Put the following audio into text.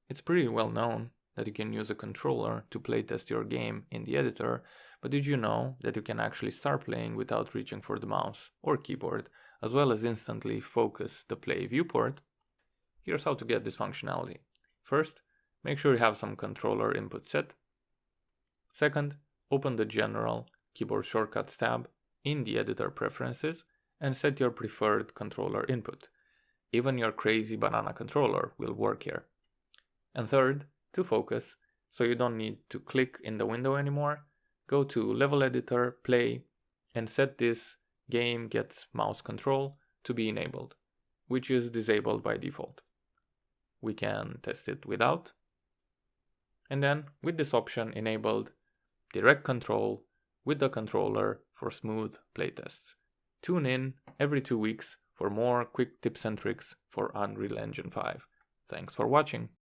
It's pretty well known that you can use a controller to playtest your game in the editor, but did you know that you can actually start playing without reaching for the mouse or keyboard, as well as instantly focus the play viewport? Here's how to get this functionality. First, make sure you have some controller input set. Second, open the General Keyboard Shortcuts tab in the Editor Preferences and set your preferred controller input. Even your crazy banana controller will work here. And third, to focus, so you don't need to click in the window anymore, go to Level Editor, Play, and set this Game Gets Mouse Control to be enabled, which is disabled by default. We can test it without. And then, with this option enabled, direct control with the controller for smooth playtests. Tune in every 2 weeks for more quick tips and tricks for Unreal Engine 5. Thanks for watching.